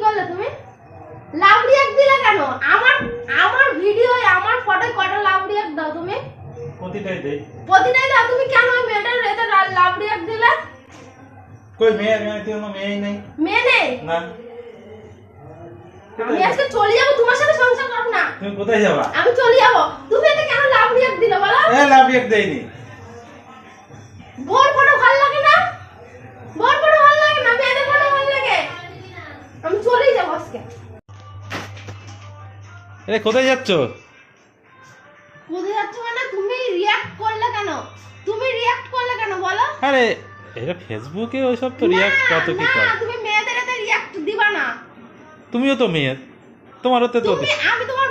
করলে তুমি? লাভ রিঅ্যাক্ট দিলে কেন? আমার আমার ভিডিওয় আমার ফটোয় কটা লাভ রিঅ্যাক্ট দাও তুমি? প্রতিটাই দেই। প্রতিটাই দাও। তুমি কেন ওই মেয়েটার এত লাভ রিঅ্যাক্ট দিলে? কই মেয়ে কোনো মেয়েই নেই। মেয়ে নেই? না। আমি আজকে চলে যাব, তোমার সাথে সংসার করব না। তুমি কোথায় যাবা? আমি চলে যাব। তুমি এটা কেন লাভ রিঅ্যাক্ট দিলে বলো? লাভ রিঅ্যাক্ট দেইনি। বোর ফটো ভালো লাগে না? বোর ফটো ভালো লাগে না, মেয়েদের ফটো ভালো লাগে। আমি চলেই যাব আজকে। কোথায় যাচ্ছ? কোথায় যাচ্ছ মানে? তুমি রিঅ্যাক্ট করলে কেন? তুমি রিঅ্যাক্ট করলে কেন বলো? আরে এটা ফেসবুকে ওইসব তো রিঅ্যাক্ট কত কি করে। তুমি মেয়েদের এত রিঅ্যাক্ট দিবা না। তুমিও তো মেয়ে, তোমারও তো তুমি আমি তোমার